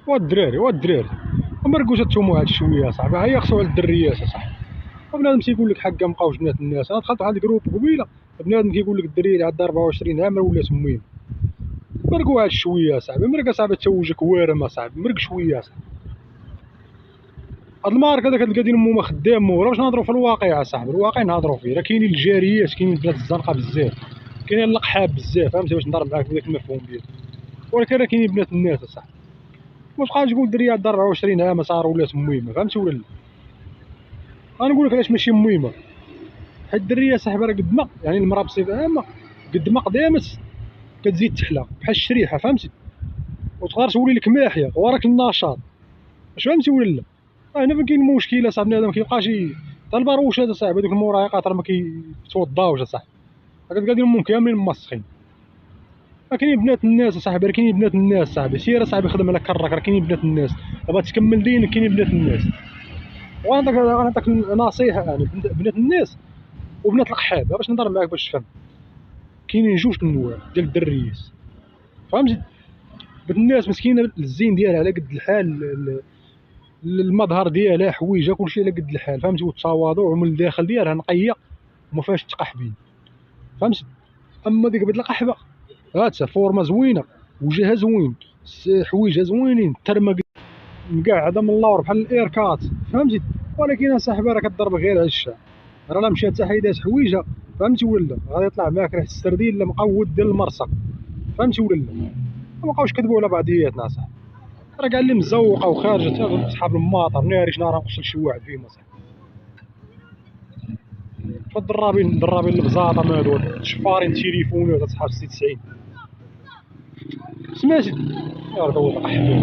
والدراري مرقوش تشوموا هاد شويه صاحبي، ها هي خصو على الدريات صاحبي. بنادم تيقول لك حقا مابقاوش بنات الناس. انا دخلت واحد الجروب قبيله بنادم كيقول لك الدريه اللي عندها 24 عام ولات مهمه. مرقوا هاد شويه صاحبي، مرق صاحبي توجك وارم صاحبي، مرق شويه صاحبي. هاد المارك هذاك القادين مو خدام ولا باش نهضروا في الواقع صاحبي، الواقع نهضروا فيه. راه كاينين الجاريات، كاينين البنات الزنقه بزاف، كاينين اللقحاب بزاف، فهمتي باش نضرب معاك بداك المفهوم ديالك. ولكن راه كاينين بنات الناس صاحبي. ما تبقاش تقول دريه عندها 24 عام صار ولات مهمه، فهمتي ولا لا؟ غنقول لك علاش ماشي مهمه. حيت الدريه صاحبي راه قد ما يعني المراه بصفه عامه قد ما قدامت كتزيد تحلى بحال الشريحه، فهمتي؟ وتقدر تولي لك ماحيه وراك النشاط، واش فهمتي ولا لا؟ هنا فين كاين المشكل اصاحبي، بنادم كيبقاش حتى الباروش هذا صاحبي، هذوك المراهقات راه ما كيتوضاوش اصاحبي، قاعدين امهم كاملين مسخين. راه كاينين بنات الناس اصاحبي، راه كاينين بنات الناس صاحبي، سير اصاحبي خدم على كراك، راه كاينين بنات الناس، دابا تكمل دينك كاينين بنات الناس. غنعطيك نصيحه يعني، بنات الناس وبنات القحاب باش نهضر معاك باش تفهم. كاينين جوج انواع ديال الدريات، فهمتي؟ بنت الناس مسكينه الزين ديالها على قد الحال، المظهر ديالها حويجه كلشي على قد الحال، فهمتي؟ والتواضع ومن الداخل ديالها نقيه وما فيهاش تقحبين، فهمتي؟ اما ديك بنت القحبه هاتها فورمه زوينه، وجهها زوين، حويجها زوينين، ترمه مقعده من اللور بحال الايركات، فهمتي؟ ولكن اصاحبي راه كضرب غير على الشعب، راه لا مشات حتى حيدات حويجه، فهمتي ولا لا؟ غادي يطلع معاك ريحه السردين لا مقود ديال المرصه، فهمتي ولا لا؟ ما بقاوش كذبوا على بعضياتنا صاحبي، راه كاع اللي مزوقه وخارجه حتى صحاب الماطر ناري نهار نقص لشي واحد فيهم صاحبي. فالضرابين البزاطه ما هذول شفارين تليفونات اصحاب 96. سمعتي؟ يا راه دوك قحبين،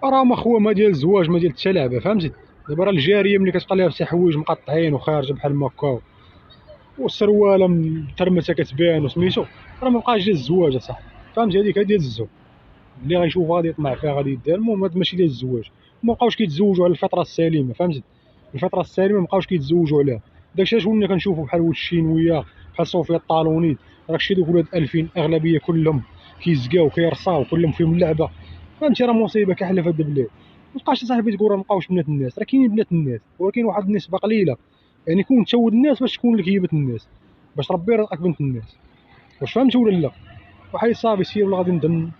راه ما خويا ما ديال الزواج ما ديال التلعبه، فهمتي؟ دابا راه الجاريه ملي كتبقى لابسه حوايج مقطعين وخارجه بحال ما هكا والسرواله مترمسه كتبان وسميتو، راه ما بقاش ديال الزواج اصاحبي، فهمتي؟ هذيك ديال الزوج اللي غيشوفها غادي يطمع فيها غادي يدير. المهم هاد ماشي ديال الزواج، ما بقاوش كيتزوجوا على الفطره السليمه، فهمتي؟ الفطره السليمه ما بقاوش كيتزوجوا عليها. داكشي علاش ولينا كنشوفوا بحال ولد الشينويه بحال صوفيا الطالوني، راكشي دوك ولاد 2000 اغلبيه كلهم كيزكاو كيرصاو كلهم فيهم اللعبه، فهمتي؟ راه مصيبه كحله في هاد البلاد. ما تبقاش صاحبي تقول راه مابقاوش بنات الناس، راه كاينين بنات الناس ولكن واحد النسبه قليله، يعني كون تشود الناس باش تكون لك هيبه الناس، باش تربي راسك بنت الناس، واش فهمتي ولا لا؟ وحي صافي سير ولا غادي ندم.